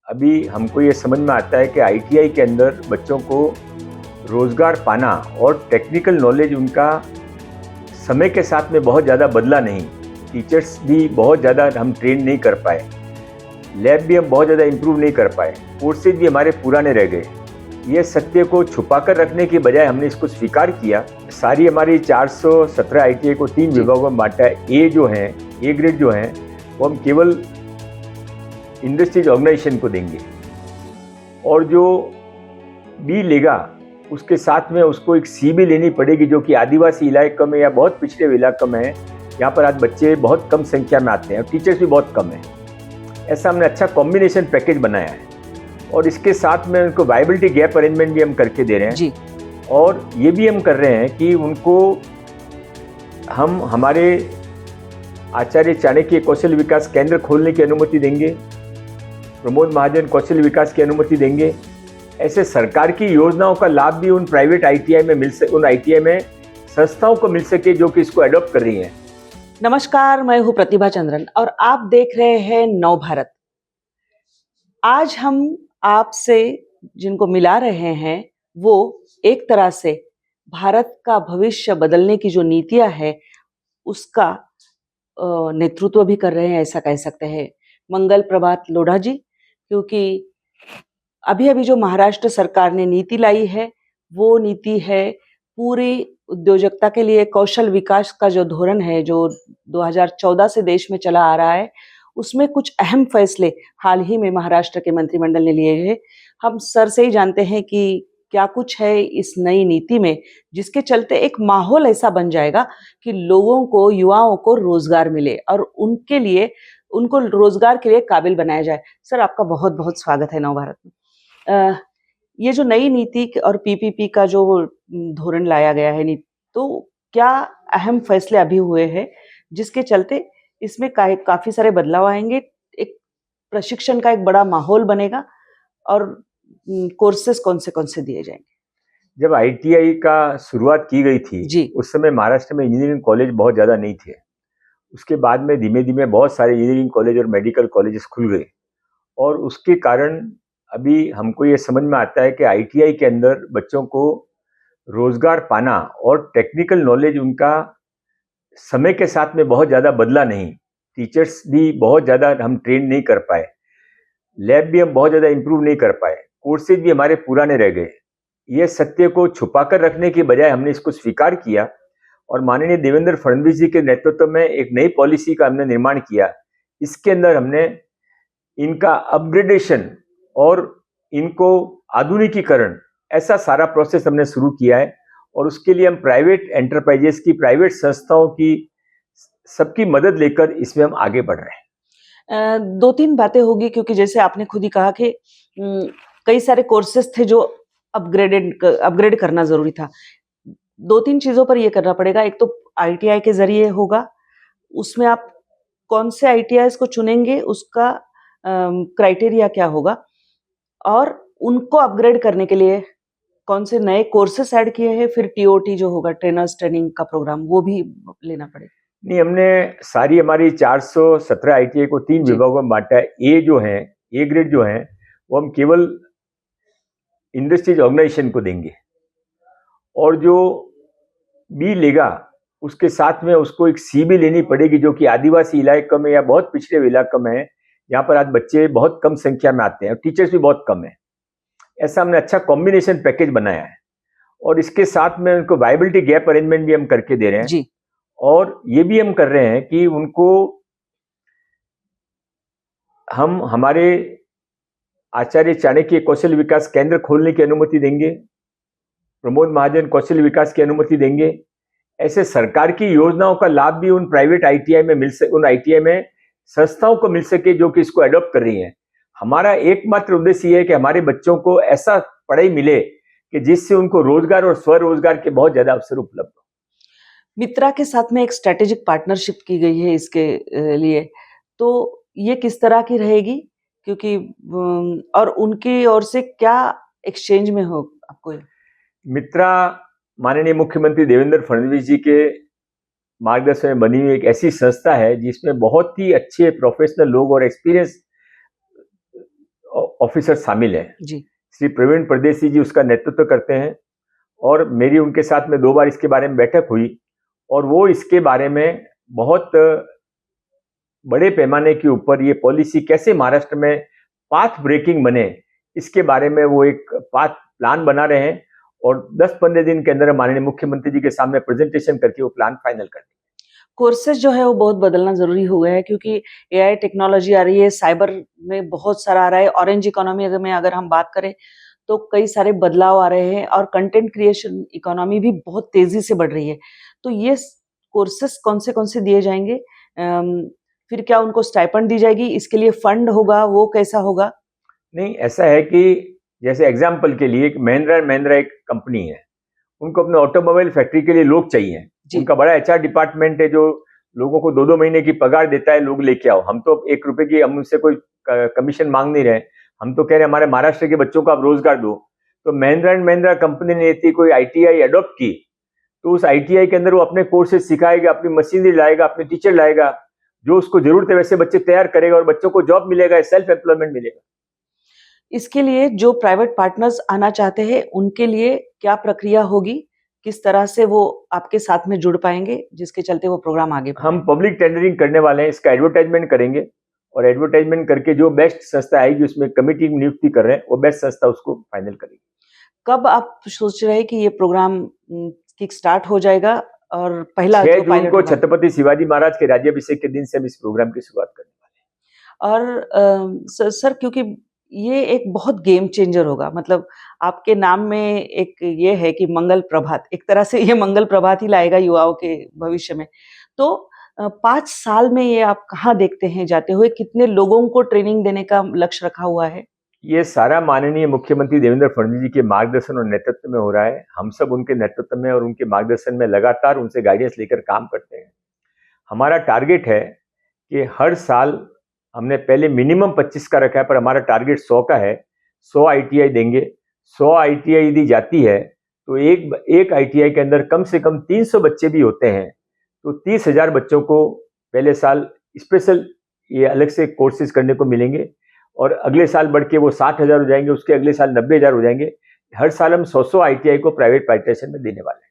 अभी हमको ये समझ में आता है कि आईटीआई के अंदर बच्चों को रोज़गार पाना और टेक्निकल नॉलेज उनका समय के साथ में बहुत ज़्यादा बदला नहीं। टीचर्स भी बहुत ज़्यादा हम ट्रेन नहीं कर पाए, लैब भी हम बहुत ज़्यादा इम्प्रूव नहीं कर पाए, कोर्सेज भी हमारे पुराने रह गए। ये सत्य को छुपा कर रखने के बजाय हमने इसको स्वीकार किया। सारी हमारी 417 आईटीआई को 3 विभागों में बांटा है। ए ग्रेड जो हैं वो हम केवल इंडस्ट्रीज ऑर्गेनाइजेशन को देंगे, और जो बी लेगा उसके साथ में उसको एक सी भी लेनी पड़ेगी, जो कि आदिवासी इलाके में या बहुत पिछड़े इलाकों में है। यहाँ पर आज बच्चे बहुत कम संख्या में आते हैं और टीचर्स भी बहुत कम हैं। ऐसा हमने अच्छा कॉम्बिनेशन पैकेज बनाया है, और इसके साथ में उनको वायबिलिटी गैप अरेंजमेंट भी हम करके दे रहे हैं जी। और ये भी हम कर रहे हैं कि उनको हम हमारे आचार्य चाणक्य कौशल विकास केंद्र खोलने की अनुमति देंगे, प्रमोद महाजन कौशल विकास की अनुमति देंगे। ऐसे सरकार की योजनाओं का लाभ भी उन प्राइवेट आईटीआई में उन आईटीआई में संस्थाओं को मिल सके जो कि इसको अडॉप्ट कर रही हैं। नमस्कार, मैं हूँ प्रतिभा चंद्रन और आप देख रहे हैं नव भारत। आज हम आपसे जिनको मिला रहे हैं वो एक तरह से भारत का भविष्य बदलने की जो नीतियां है उसका नेतृत्व भी कर रहे हैं, ऐसा कह सकते हैं। मंगल प्रभात लोढ़ा जी, क्योंकि अभी अभी जो महाराष्ट्र सरकार ने नीति लाई है वो नीति है पूरी उद्योजकता के लिए। कौशल विकास का जो धोरण है जो 2014 से देश में चला आ रहा है, उसमें कुछ अहम फैसले हाल ही में महाराष्ट्र के मंत्रिमंडल ने लिए हैं। हम सर से ही जानते हैं कि क्या कुछ है इस नई नीति में, जिसके चलते एक माहौल ऐसा बन जाएगा कि लोगों को, युवाओं को रोजगार मिले और उनके लिए, उनको रोजगार के लिए काबिल बनाया जाए। सर, आपका बहुत बहुत स्वागत है नव भारत में। ये जो नई नीति और पीपीपी का जो धोरण लाया गया है, तो क्या अहम फैसले अभी हुए हैं जिसके चलते इसमें काफी सारे बदलाव आएंगे, एक प्रशिक्षण का एक बड़ा माहौल बनेगा और कोर्सेज कौन से दिए जाएंगे? जब आईटीआई का शुरुआत की गई थी जी। उस समय महाराष्ट्र में इंजीनियरिंग कॉलेज बहुत ज़्यादा नहीं थे। उसके बाद में धीमे धीमे बहुत सारे इंजीनियरिंग कॉलेज और मेडिकल कॉलेजेस खुल गए, और उसके कारण अभी हमको ये समझ में आता है कि आईटीआई के अंदर बच्चों को रोज़गार पाना और टेक्निकल नॉलेज उनका समय के साथ में बहुत ज़्यादा बदला नहीं। टीचर्स भी बहुत ज़्यादा हम ट्रेन नहीं कर पाए, लैब भी हम बहुत ज़्यादा इम्प्रूव नहीं कर पाए, कोर्सेज भी हमारे पुराने रह गए। ये सत्य को छुपा कर रखने के बजाय हमने इसको स्वीकार किया, और माननीय देवेंद्र फडणवीस जी के नेतृत्व में एक नई पॉलिसी का हमने निर्माण किया। इसके अंदर हमने इनका अपग्रेडेशन और इनको आधुनिकीकरण, ऐसा सारा प्रोसेस हमने शुरू किया है, और उसके लिए हम प्राइवेट एंटरप्राइजेस की, प्राइवेट संस्थाओं की, सबकी मदद लेकर इसमें हम आगे बढ़ रहे हैं। दो तीन बातें होगी, क्योंकि जैसे आपने खुद ही कहा कि कई सारे कोर्सेज थे जो अपग्रेड करना जरूरी था। दो तीन चीजों पर यह करना पड़ेगा। एक तो आईटीआई के जरिए होगा, उसमें आप कौन से आईटीआई को चुनेंगे उसका क्राइटेरिया क्या होगा, और उनको अपग्रेड करने के लिए कौन से नए कोर्सेस ऐड किए हैं, फिर टीओटी जो होगा, ट्रेनर्स ट्रेनिंग का प्रोग्राम, वो भी लेना पड़ेगा। नहीं, हमने सारी हमारी 417 आईटीआई को 3 विभागों में बांटा है। ए ग्रेड जो हैं वो हम केवल इंडस्ट्रीज ऑर्गेनाइजेशन को देंगे, और जो बी लेगा उसके साथ में उसको एक सी भी लेनी पड़ेगी, जो कि आदिवासी इलाकों में या बहुत पिछड़े इलाकों में है। यहाँ पर आज बच्चे बहुत कम संख्या में आते हैं और टीचर्स भी बहुत कम है। ऐसा हमने अच्छा कॉम्बिनेशन पैकेज बनाया है, और इसके साथ में उनको वायबिलिटी गैप अरेंजमेंट भी हम करके दे रहे हैं जी। और ये भी हम कर रहे हैं कि उनको हम हमारे आचार्य चाणक्य कौशल विकास केंद्र खोलने की अनुमति देंगे, प्रमोद महाजन कौशल विकास की अनुमति देंगे। ऐसे सरकार की योजनाओं का लाभ भी उन प्राइवेट आईटीआई में उन आईटीआई में संस्थाओं को मिल सके जो कि इसको अडॉप्ट कर रही हैं। हमारा एकमात्र उद्देश्य ये है कि हमारे बच्चों को ऐसा पढ़ाई मिले कि जिससे उनको रोजगार और स्वरोजगार के बहुत ज्यादा अवसर उपलब्ध हो। मित्रा के साथ में एक स्ट्रेटेजिक पार्टनरशिप की गई है इसके लिए, तो ये किस तरह की रहेगी, क्योंकि और उनकी ओर से क्या एक्सचेंज में हो आपको? मित्रा माननीय मुख्यमंत्री देवेंद्र फडणवीस जी के मार्गदर्शन में बनी हुई एक ऐसी संस्था है जिसमें बहुत ही अच्छे प्रोफेशनल लोग और एक्सपीरियंस ऑफिसर शामिल हैं। जी। श्री प्रवीण परदेसी जी उसका नेतृत्व करते हैं और मेरी उनके साथ में 2 बार इसके बारे में बैठक हुई और वो इसके बारे में बहुत बड़े पैमाने के ऊपर ये पॉलिसी कैसे महाराष्ट्र में पाथ ब्रेकिंग बने, इसके बारे में वो एक पाथ प्लान बना रहे हैं और 10-15 दिन के अंदर माननीय मुख्यमंत्री जी के सामने प्रेजेंटेशन करके वो प्लान फाइनल कर देंगे। कोर्सेज जो है वो बहुत बदलना ज़रूरी हो गया है क्योंकि एआई टेक्नोलॉजी आ रही है, साइबर में बहुत सारा आ रहा है, ऑरेंज इकोनॉमी में अगर हम बात करें तो कई सारे बदलाव आ रहे हैं और कंटेंट क्रिएशन इकोनॉमी भी बहुत तेज़ी से बढ़ रही है। तो ये कोर्सेज कौन से दिए जाएँगे? फिर क्या उनको स्टाइपेंड दी जाएगी? इसके लिए फंड होगा, वो कैसा होगा? नहीं, ऐसा है कि जैसे एग्जाम्पल के लिए महिंद्रा एंड महिंद्रा एक कंपनी है, उनको अपने ऑटोमोबाइल फैक्ट्री के लिए लोग चाहिए। उनका बड़ा एचआर डिपार्टमेंट है जो लोगों को 2-2 महीने की पगार देता है, लोग लेके आओ। हम तो 1 रुपए की हम उनसे कोई कमीशन मांग नहीं रहे, हम तो कह रहे हैं हमारे महाराष्ट्र के बच्चों को आप रोजगार दो। तो महिंद्रा एंड महिंद्रा कंपनी ने यदि कोई आईटीआई अडॉप्ट की तो उस आईटीआई के अंदर वो अपने कोर्सेज सिखाएगा, अपनी मशीनरी लाएगा, अपने टीचर लाएगा, जो उसको जरूरत है वैसे बच्चे तैयार करेगा और बच्चों को जॉब मिलेगा, सेल्फ एम्प्लॉयमेंट मिलेगा। इसके लिए जो प्राइवेट पार्टनर्स आना चाहते हैं उनके लिए क्या प्रक्रिया होगी? किस तरह से वो आपके साथ में जुड़ पाएंगे जिसके चलते वो प्रोग्राम आगे हम पब्लिक टेंडरिंग करने वाले हैं, इसका एडवर्टाइजमेंट करेंगे और एडवर्टाइजमेंट करके जो बेस्ट संस्था आएगी उसमें कमेटी की नियुक्ति कर रहे हैं, वो बेस्ट संस्था उसको फाइनल करेगी। कब आप सोच रहे हैं कि ये प्रोग्राम किक स्टार्ट हो जाएगा और पहला 6 जून को छत्रपति शिवाजी महाराज के राज्याभिषेक के दिन से हम इस प्रोग्राम की शुरुआत करने वाले हैं? और सर क्योंकि ये एक बहुत गेम चेंजर होगा, मतलब आपके नाम में एक ये है कि मंगल प्रभात, एक तरह से ये मंगल प्रभात ही लाएगा युवाओं के भविष्य में। तो 5 साल में ये आप कहाँ देखते हैं जाते हुए? कितने लोगों को ट्रेनिंग देने का लक्ष्य रखा हुआ है? ये सारा माननीय मुख्यमंत्री देवेंद्र फडणवीस जी के मार्गदर्शन और नेतृत्व में हो रहा है। हम सब उनके नेतृत्व में और उनके मार्गदर्शन में लगातार उनसे गाइडेंस लेकर काम करते हैं। हमारा टारगेट है कि हर साल हमने पहले मिनिमम 25 का रखा है, पर हमारा टारगेट 100 का है। 100 आईटीआई देंगे। 100 आईटीआई दी जाती है तो एक आईटीआई के अंदर कम से कम 300 बच्चे भी होते हैं, तो 30,000 बच्चों को पहले साल स्पेशल ये अलग से कोर्सेज करने को मिलेंगे और अगले साल बढ़ के वो 60,000 हो जाएंगे, उसके अगले साल 90,000 हो जाएंगे। हर साल हम 100 आईटीआई को प्राइवेट प्राइवेटाइजेशन में देने वाले हैं।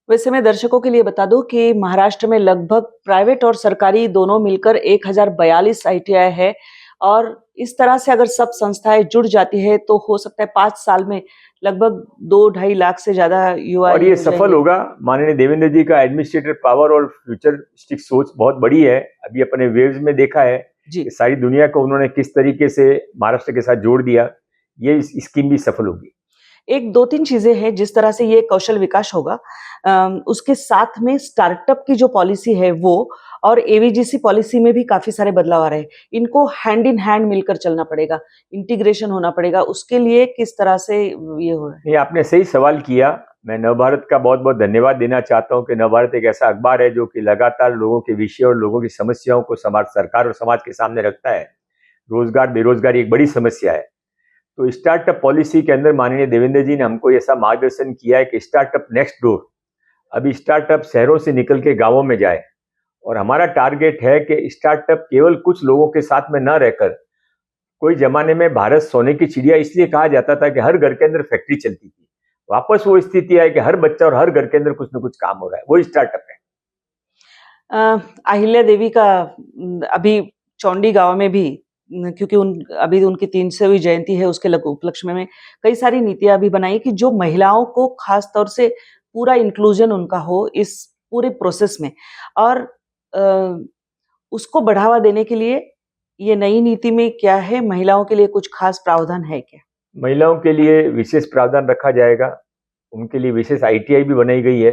वैसे मैं दर्शकों के लिए बता दूं कि महाराष्ट्र में लगभग प्राइवेट और सरकारी दोनों मिलकर 1042 आईटीआई है और इस तरह से अगर सब संस्थाएं जुड़ जाती है तो हो सकता है 5 साल में लगभग 2-2.5 लाख से ज्यादा युवा और ये सफल होगा। माननीय देवेंद्र जी का एडमिनिस्ट्रेटिव पावर और फ्यूचरिस्टिक सोच बहुत बड़ी है। अभी अपने वेव्स में देखा है कि सारी दुनिया को उन्होंने किस तरीके से महाराष्ट्र के साथ जोड़ दिया। ये स्कीम भी सफल होगी। एक 2-3 चीजें हैं जिस तरह से ये कौशल विकास होगा, उसके साथ में स्टार्टअप की जो पॉलिसी है वो और एवीजीसी पॉलिसी में भी काफी सारे बदलाव आ रहे हैं। इनको हैंड इन हैंड मिलकर चलना पड़ेगा, इंटीग्रेशन होना पड़ेगा। उसके लिए किस तरह से ये हो रहा है? ये आपने सही सवाल किया। मैं नवभारत का बहुत बहुत धन्यवाद देना चाहता हूँ कि नवभारत एक ऐसा अखबार है जो कि लगातार लोगों के विषय और लोगों की समस्याओं को सरकार और समाज के सामने रखता है। रोजगार, बेरोजगारी एक बड़ी समस्या है। तो स्टार्टअप पॉलिसी के अंदर माननीय देवेंद्र जी ने हमको ऐसा मार्गदर्शन किया है कि स्टार्टअप नेक्स्ट डोर, अभी स्टार्टअप शहरों से निकल के गांवों में जाए और हमारा टारगेट है कि स्टार्टअप केवल कुछ लोगों के साथ में न रहकर, कोई जमाने में भारत सोने की चिड़िया इसलिए कहा जाता था कि हर घर के अंदर फैक्ट्री चलती थी, वापस वो स्थिति है कि हर बच्चा और हर घर के अंदर कुछ न कुछ काम हो रहा है, वो स्टार्टअप है। अहिल्या देवी का अभी चौंडी गांव में भी, क्योंकि अभी उनकी 300वीं जयंती है, उसके उपलक्ष्य में कई सारी नीतियां भी बनाई कि जो महिलाओं को खास तौर से पूरा इंक्लूजन उनका हो इस पूरे प्रोसेस में, और उसको बढ़ावा देने के लिए ये नई नीति में क्या है? महिलाओं के लिए कुछ खास प्रावधान है क्या? महिलाओं के लिए विशेष प्रावधान रखा जाएगा, उनके लिए विशेष आईटीआई भी बनाई गई है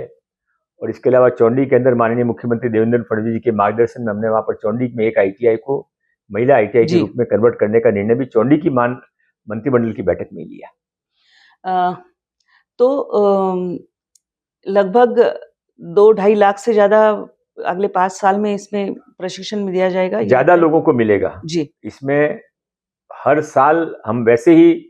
और इसके अलावा चौंडी के अंदर माननीय मुख्यमंत्री देवेंद्र फडणवीस जी के मार्गदर्शन में हमने वहां पर चौंडी में एक आईटीआई को महिला आईटीआई के रूप में कन्वर्ट करने का निर्णय भी चौंडी की मंत्रिमंडल की बैठक में लिया। तो लगभग 2-2.5 लाख से ज्यादा अगले 5 साल में इसमें प्रशिक्षण में दिया जाएगा। ज्यादा लोगों को मिलेगा जी। इसमें हर साल हम वैसे ही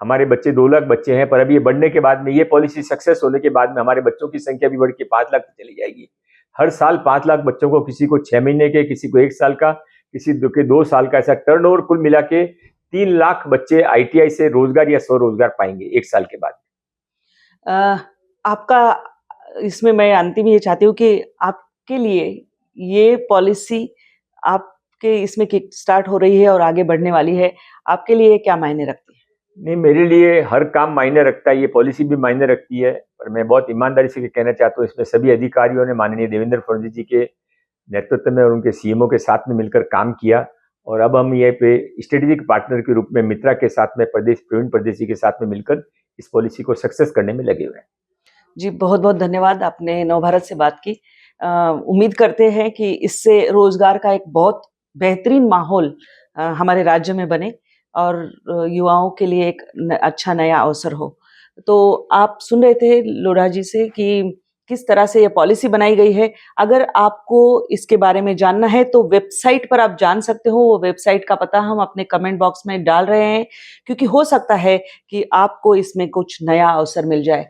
हमारे बच्चे 2 लाख बच्चे हैं, पर अभी ये बढ़ने के बाद में, ये पॉलिसी सक्सेस होने के बाद में हमारे बच्चों की संख्या भी बढ़ के 5 लाख चली जाएगी। हर साल 5 लाख बच्चों को, किसी को 6 महीने के, किसी को 1 साल का, किसी के 2 साल का, ऐसा टर्नओवर कुल मिला के 3 लाख बच्चे ITI से रोजगार या स्वरोजगार पाएंगे 1 साल के बाद। अ, आपका इसमें मैं अंतिम ये चाहती हूँ कि आपके लिए ये पॉलिसी आपके इसमें किक स्टार्ट हो रही है और आगे बढ़ने वाली है, आपके लिए क्या मायने रखती है? नहीं, मेरे लिए हर काम मायने रखता है, ये पॉलिसी भी मायने रखती है, पर मैं बहुत ईमानदारी से कहना चाहता हूँ, इसमें सभी अधिकारियों ने माननीय देवेंद्र फडणवीस जी के नेतृत्व में और उनके सीएमओ के साथ में मिलकर काम किया, और अब हम ये पे स्ट्रेटेजिक पार्टनर के रूप में मित्रा के साथ में प्रवीण परदेशी के साथ में मिलकर इस पॉलिसी को सक्सेस करने में लगे हुए हैं। जी, बहुत-बहुत धन्यवाद, आपने नवभारत से बात की। उम्मीद करते हैं कि इससे रोज़गार का एक बहुत बेहतरीन माहौल हमारे राज्य में बने और युवाओं के लिए एक अच्छा नया अवसर हो। तो आप सुन रहे थे लोढ़ा जी से कि किस तरह से ये पॉलिसी बनाई गई है। अगर आपको इसके बारे में जानना है तो वेबसाइट पर आप जान सकते हो, वो वेबसाइट का पता हम अपने कमेंट बॉक्स में डाल रहे हैं, क्योंकि हो सकता है कि आपको इसमें कुछ नया अवसर मिल जाए।